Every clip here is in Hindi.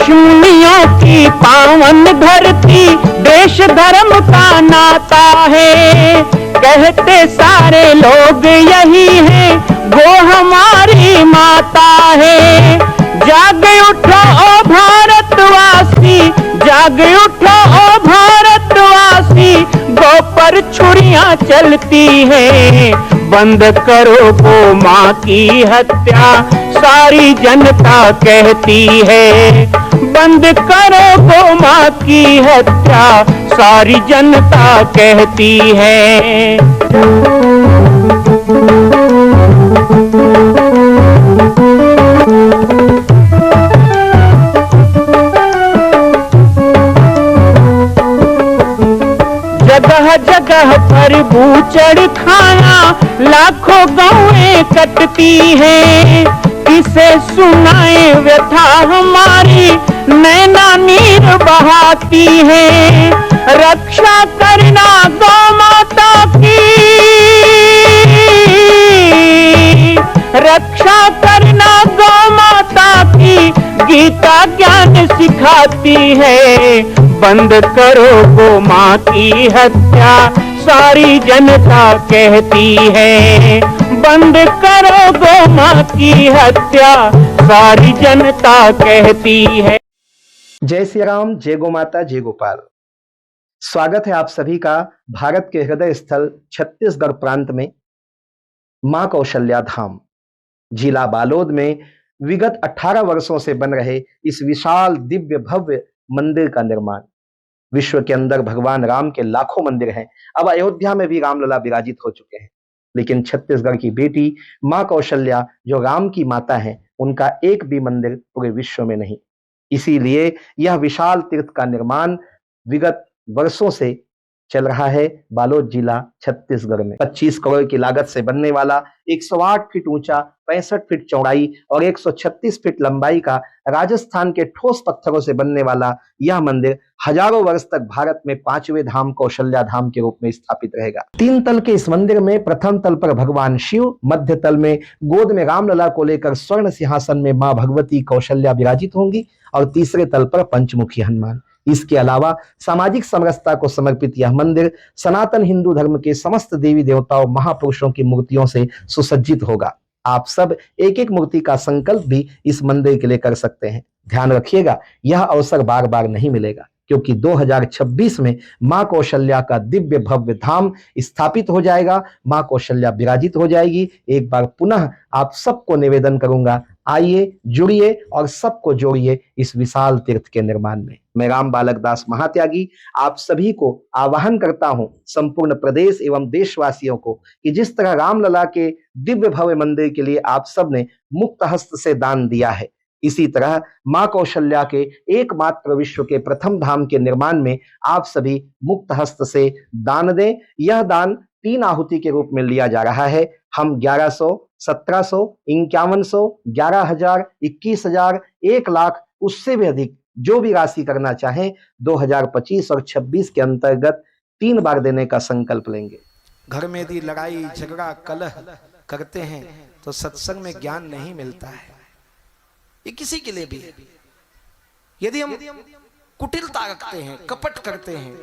ऋषिमुनियों की पावन धरती, देश धर्म का नाता है। कहते सारे लोग यही है, वो हमारी माता है। जाग उठो ओ भारतवासी, जाग उठो ओ भारतवासी, गौ पर छुरियां चलती है। बंद करो गौ माँ की हत्या, सारी जनता कहती है। बंद करो गौ माँ की हत्या, सारी जनता कहती है। जगह जगह पर बूचड़ खाना, लाखों गौएं कटती हैं। किसे सुनाए व्यथा हमारी, नैना नीर बहाती है। रक्षा करना गौ माता की, रक्षा करना गौ माता की, गीता ज्ञान सिखाती है। बंद करो गौ माँ की हत्या, सारी जनता कहती है। बंद करो गौ माँ की हत्या, सारी जनता कहती है। जय श्री राम, जय गौ माता, जय गोपाल। स्वागत है आप सभी का भारत के हृदय स्थल छत्तीसगढ़ प्रांत में मां कौशल्या धाम जिला बालोद में विगत 18 वर्षों से बन रहे इस विशाल दिव्य भव्य मंदिर का निर्माण। विश्व के अंदर भगवान राम के लाखों मंदिर हैं। अब अयोध्या में भी रामलला विराजित हो चुके हैं, लेकिन छत्तीसगढ़ की बेटी मां कौशल्या जो राम की माता है, उनका एक भी मंदिर पूरे विश्व में नहीं। इसीलिए यह विशाल तीर्थ का निर्माण विगत वर्षों से चल रहा है बालोद जिला छत्तीसगढ़ में। 25 करोड़ की लागत से बनने वाला 108 फीट ऊंचा, 65 फीट चौड़ाई और 136 फीट लंबाई का राजस्थान के ठोस पत्थरों से बनने वाला यह मंदिर हजारों वर्ष तक भारत में 5वें धाम कौशल्या धाम के रूप में स्थापित रहेगा। 3 तल के इस मंदिर में प्रथम तल पर भगवान शिव, मध्य तल में गोद में रामलला को लेकर स्वर्ण सिंहासन में मां भगवती कौशल्या विराजित होंगी और तीसरे तल पर पंचमुखी हनुमान। इसके अलावा सामाजिक समरसता को समर्पित यह मंदिर सनातन हिंदू धर्म के समस्त देवी देवताओं महापुरुषों की मूर्तियों से सुसज्जित होगा। आप सब एक एक मूर्ति का संकल्प भी इस मंदिर के लिए कर सकते हैं। ध्यान रखिएगा, यह अवसर बार बार नहीं मिलेगा, क्योंकि 2026 में मां कौशल्या का दिव्य भव्य धाम स्थापित हो जाएगा। मां कौशल्या विराजित हो जाएगी। एक बार पुनः आप सबको निवेदन करूंगा, आइए, जुड़िए और सबको जोड़िए इस विशाल तीर्थ के निर्माण में। मैं राम बालक दास महात्यागी आप सभी को आह्वान करता हूं, संपूर्ण प्रदेश एवं देशवासियों को, कि जिस तरह रामलला के दिव्य भव्य मंदिर के लिए आप सब ने मुक्त हस्त से दान दिया है, इसी तरह मां कौशल्या के एकमात्र विश्व के प्रथम धाम के निर्माण में आप सभी मुक्त हस्त से दान दें। यह दान 3 आहुति के रूप में लिया जा रहा है। हम 1100, 1700, 5100, 11,000, 21,000, 1 लाख, उससे भी अधिक जो भी राशि करना चाहें 2025 और 26 के अंतर्गत 3 बार देने का संकल्प लेंगे। घर में यदि लड़ाई झगड़ा कलह करते हैं तो सत्संग में ज्ञान नहीं मिलता है। ये किसी के लिए भी है। यदि हम कुटिलता रखते हैं, कपट करते हैं,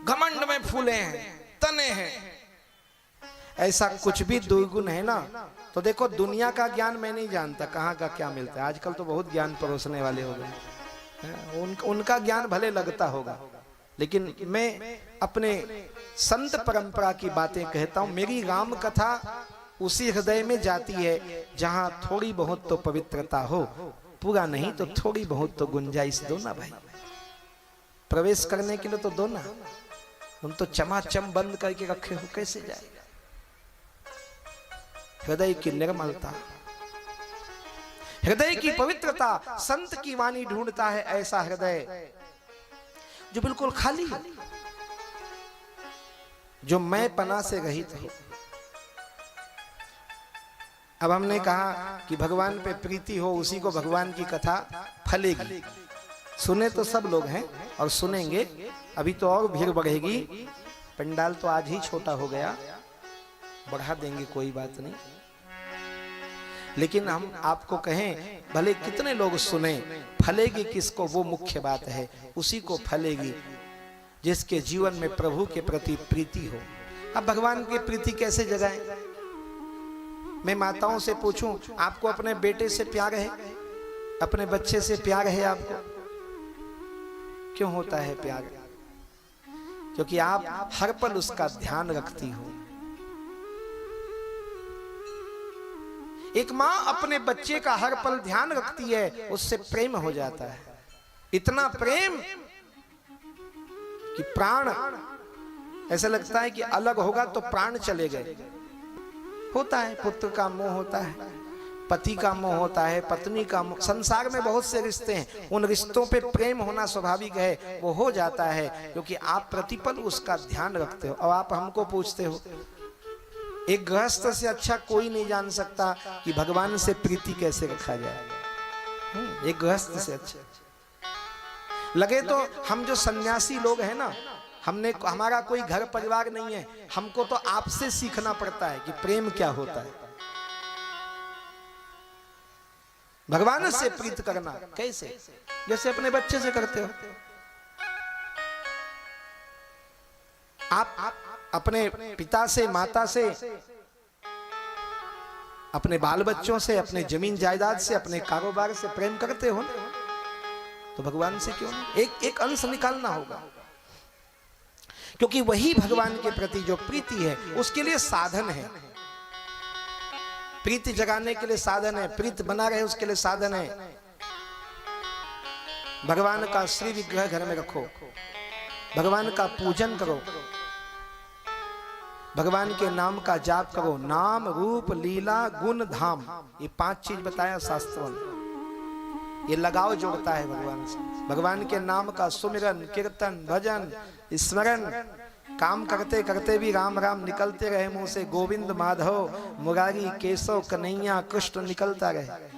घमंड में फूले हैं, तने हैं, ऐसा कुछ भी दुर्गुण है ना, तो देखो दुनिया का ज्ञान मैं नहीं जानता कहाँ का क्या मिलता है। आजकल तो बहुत ज्ञान परोसने वाले हो गए, उनका ज्ञान भले लगता होगा, लेकिन मैं अपने संत परंपरा की बातें कहता हूं। मेरी राम कथा उसी हृदय में जाती है जहां थोड़ी बहुत तो पवित्रता हो, पूरा नहीं तो थोड़ी बहुत तो गुंजाइश दो ना भाई। प्रवेश करने के लिए तो दो ना, तुम तो चमाचम बंद करके रखे हो, कैसे जाएगा। हृदय की निर्मलता, हृदय की पवित्रता, संत की वाणी ढूंढता है ऐसा हृदय जो बिल्कुल खाली है, जो मैं पना से रहित है। अब हमने कहा कि भगवान पे प्रीति हो, उसी को भगवान की कथा फलेगी। सुने तो सब लोग हैं और सुनेंगे, अभी तो और भीड़ बढ़ेगी। पंडाल तो आज ही छोटा हो गया, बढ़ा देंगे, कोई बात नहीं। लेकिन हम आपको कहें, भले कितने लोग सुने, फलेगी किसको वो मुख्य बात है, उसी को फलेगी जिसके जीवन में प्रभु के प्रति प्रीति हो। अब भगवान की प्रीति कैसे जगाएं? मैं माताओं से पूछूं, आपको अपने बेटे से प्यार है, अपने बच्चे से प्यार है आपको? क्यों होता है प्यार? क्योंकि आप हर पल उसका ध्यान रखती हो। एक मां अपने बच्चे का हर पल ध्यान रखती है, उससे प्रेम हो जाता है, इतना प्रेम कि प्राण, ऐसा लगता है कि अलग होगा तो प्राण चले गए। होता है, पुत्र का मोह होता है, पति का मोह होता है, पत्नी का मोह, संसार में बहुत से रिश्ते हैं, उन रिश्तों पे प्रेम होना स्वाभाविक है, वो हो जाता है क्योंकि आप प्रतिपल उसका ध्यान रखते हो। और आप हमको पूछते हो, एक गृहस्थ से अच्छा कोई नहीं जान सकता कि भगवान से प्रीति कैसे रखा जाए। एक गृहस्थ से अच्छा लगे तो हम जो सन्यासी लोग हैं ना, हमारा कोई घर परिवार नहीं है, हमको तो आपसे सीखना पड़ता है कि प्रेम क्या होता है। भगवान से प्रीत करना कैसे? जैसे अपने बच्चे से करते हो। आप अपने पिता से, माता से, अपने बाल बच्चों से, अपने जमीन जायदाद से, अपने कारोबार से प्रेम करते हो ना, तो भगवान से क्यों नहीं? एक अंश निकालना होगा, क्योंकि वही भगवान के प्रति जो प्रीति है उसके लिए साधन है। प्रीति जगाने के लिए साधन है, प्रीत बना रहे उसके लिए साधन है। भगवान का श्री विग्रह घर में रखो, भगवान का पूजन करो, भगवान के नाम का जाप करो। नाम, रूप, लीला, गुण, धाम, ये 5 चीज बताया शास्त्रों ने। ये लगाव जोड़ता है भगवान से। भगवान के नाम का सुमिरन, कीर्तन, भजन, स्मरण, काम करते करते भी राम राम निकलते रहे मुंह से, गोविंद, माधव, मुरारी, केशव, कन्हैया, कृष्ण निकलता रहे।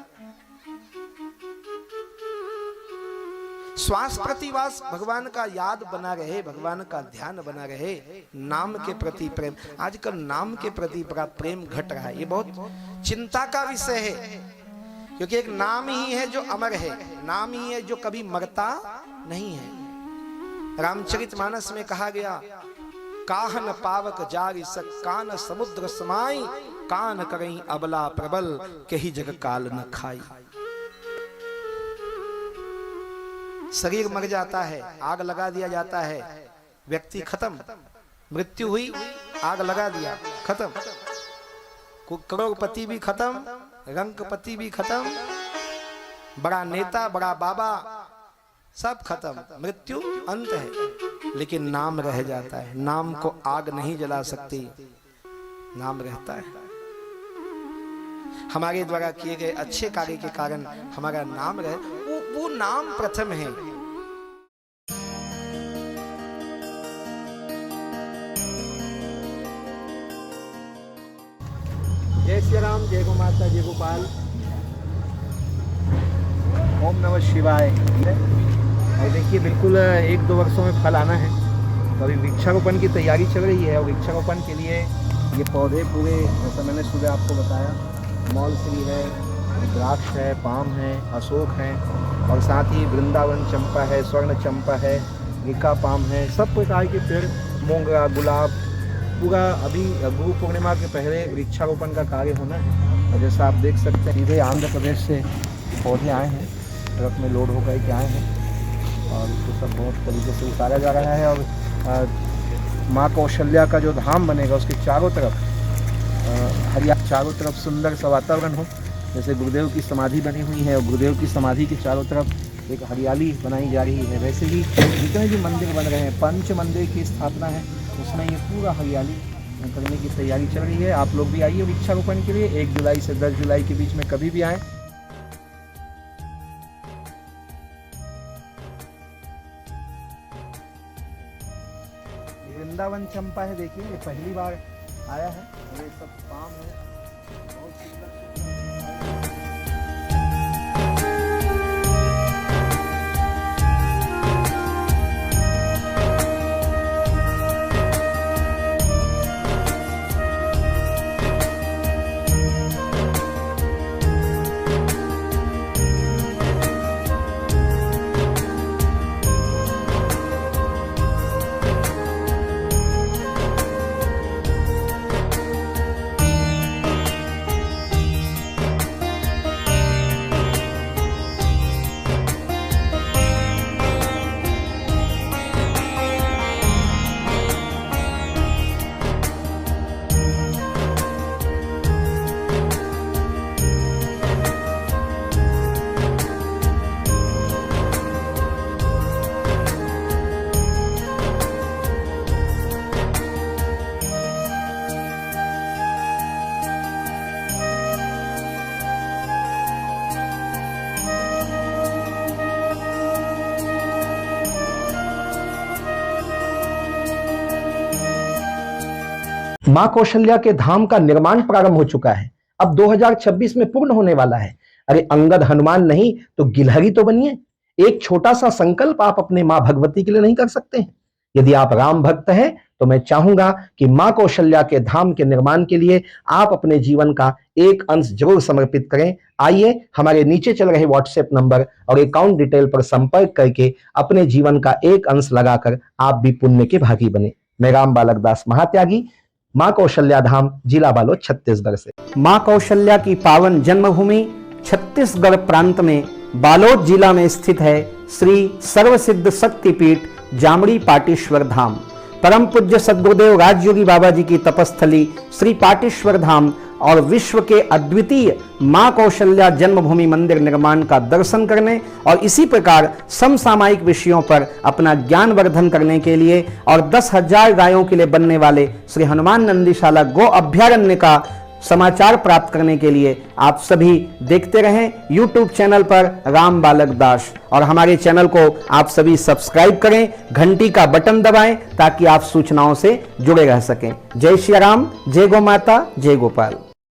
श्वास प्रतिवास भगवान का याद बना रहे, भगवान का ध्यान बना रहे, नाम के प्रति प्रेम। आजकल नाम के प्रति बड़ा प्रेम घट रहा है, ये बहुत चिंता का विषय है, क्योंकि एक नाम ही है जो अमर है, नाम ही है जो कभी मरता नहीं है। रामचरितमानस में कहा गया, काहन पावक जारि सक कान समुद्र समाई, कान करई अबला प्रबल कही जग काल न खाई। शरीर मर जाता है, आग लगा दिया जाता है, व्यक्ति खत्म, मृत्यु हुई, आग लगा दिया, खत्म। करोड़पति भी खत्म, रंगपति भी खत्म, बड़ा नेता, बड़ा बाबा, सब खत्म, मृत्यु अंत है। लेकिन नाम रह जाता है, नाम को आग नहीं जला सकती, नाम रहता है। हमारे द्वारा किए गए अच्छे कार्य के कारण हमारा नाम रहे, वो नाम प्रथम है। जय श्री राम, जय गो माता, जय गोपाल, ओम नमः शिवाय। और देखिए, बिल्कुल 1-2 वर्षों में फल आना है, तो अभी वृक्षारोपण की तैयारी चल रही है। और वृक्षारोपण के लिए ये पौधे पूरे, जैसा मैंने सुबह आपको बताया, मौलश्री है, द्राक्ष है, पाम है, अशोक है, और साथ ही वृंदावन चंपा है, स्वर्ण चंपा है, गिका पाम है, सब प्रकार के पेड़, मोंगरा, गुलाब, पूरा अभी गुरु पूर्णिमा के पहले वृक्षारोपण का कार्य होना है। और जैसा आप देख सकते हैं, सीधे आंध्र प्रदेश से पौधे आए हैं, ट्रक में लोड होकर के आए हैं, और इसको सब बहुत तरीके से उतारा जा रहा है। और माँ कौशल्या का जो धाम बनेगा, उसके चारों तरफ चारों तरफ सुंदर सा वातावरण हो। जैसे गुरुदेव की समाधि बनी हुई है, और गुरुदेव की समाधि के चारों तरफ एक हरियाली बनाई जा रही है, वैसे ही जितने भी मंदिर बन रहे हैं, पंच मंदिर की स्थापना है, उसमें ये पूरा हरियाली करने की तैयारी चल रही है। आप लोग भी आइए वृक्षारोपण के लिए, 1 जुलाई से 10 जुलाई के बीच में कभी भी आएँ। वृंदावन चंपा है, देखिए, ये पहली बार आया है, ये सब पाम है, बहुत सुंदर। मां कौशल्या के धाम का निर्माण प्रारंभ हो चुका है, अब 2026 में पूर्ण होने वाला है। अरे अंगद हनुमान नहीं तो गिलहरी तो बनिए। एक छोटा सा संकल्प आप अपने मां भगवती के लिए नहीं कर सकते हैं? यदि आप राम भक्त हैं तो मैं चाहूंगा कि मां कौशल्या के धाम के निर्माण के लिए आप अपने जीवन का एक अंश जरूर समर्पित करें। आइए हमारे नीचे चल रहे व्हाट्सएप नंबर और अकाउंट डिटेल पर संपर्क करके अपने जीवन का एक अंश लगाकर आप भी पुण्य के भागी बने। मैं राम बालक दास महात्यागी, मां कौशल्या धाम, जिला बालोद, छत्तीसगढ़ से। मां कौशल्या की पावन जन्मभूमि छत्तीसगढ़ प्रांत में बालोद जिला में स्थित है श्री सर्वसिद्ध शक्तिपीठ जामड़ी पाटेश्वर धाम। परम पूज्य सद्गुरुदेव राजयोगी बाबा जी की तपस्थली श्री पाटेश्वर धाम और विश्व के अद्वितीय मां कौशल्या जन्मभूमि मंदिर निर्माण का दर्शन करने और इसी प्रकार समसामयिक विषयों पर अपना ज्ञान वर्धन करने के लिए और 10,000 गायों के लिए बनने वाले श्री हनुमान नंदीशाला गो अभ्यारण्य का समाचार प्राप्त करने के लिए आप सभी देखते रहें YouTube चैनल पर राम बालक दास, और हमारे चैनल को आप सभी सब्सक्राइब करें, घंटी का बटन दबाएं ताकि आप सूचनाओं से जुड़े रह सकें। जय श्री राम, जय गौ माता, जय गोपाल।